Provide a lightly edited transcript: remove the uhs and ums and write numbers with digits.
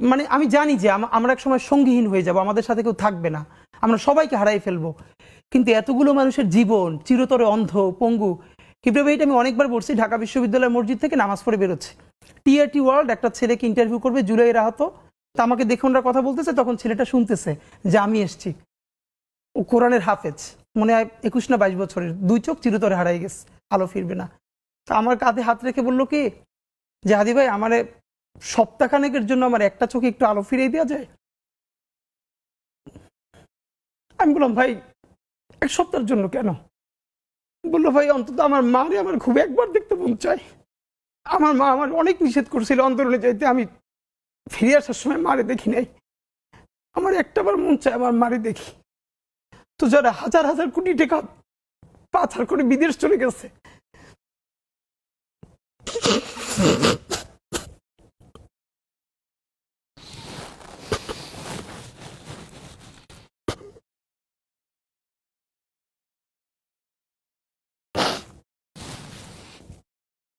মানে আমি জানি যে আমরা এক সময় সঙ্গীহীন হয়ে যাব, আমাদের সাথে কেউ থাকবে না, আমরা সবাইকে হারাই ফেলবো, কিন্তু এতগুলো মানুষের জীবন চিরতরে অন্ধ পঙ্গু। কিভাবে এটা আমি অনেকবার বলছি, ঢাকা বিশ্ববিদ্যালয়ের মসজিদ থেকে নামাজ পড়ে বেরোচ্ছে, টিআরটি ওয়ার্ল্ড একটা ছেলেকে ইন্টারভিউ করবে জুলাই আহত, তা আমাকে দেখে ওনারা কথা বলতেছে, তখন ছেলেটা শুনতেছে যে আমি এসছি, ও কোরআনের হাফেজ, মনে হয় 21 না 22 বছরের, 2 চোখ চিরতরে হারাই গেছে, আলো ফিরবে না। তা আমার কাঁধে হাত রেখে বললো কি যে হাদি ভাই আমার সপ্তাহখানেকের জন্য আমার একটা চোখে একটু আলো ফিরিয়ে দেওয়া যায়। আমি বললাম ভাই 1 সপ্তাহের জন্য কেন? বললো ভাই অন্তত আমার মারে আমার খুব একবার দেখতে মন চায়, আমার মা আমার অনেক নিষেধ করছিল অন্তরণে যাইতে, আমি ফিরে আসার সময় মারে দেখি নাই, আমার একটাবার মন চায় আমার মারে দেখি। তো যারা হাজার হাজার কোটি টাকা পাচার করে বিদেশ চলে গেছে,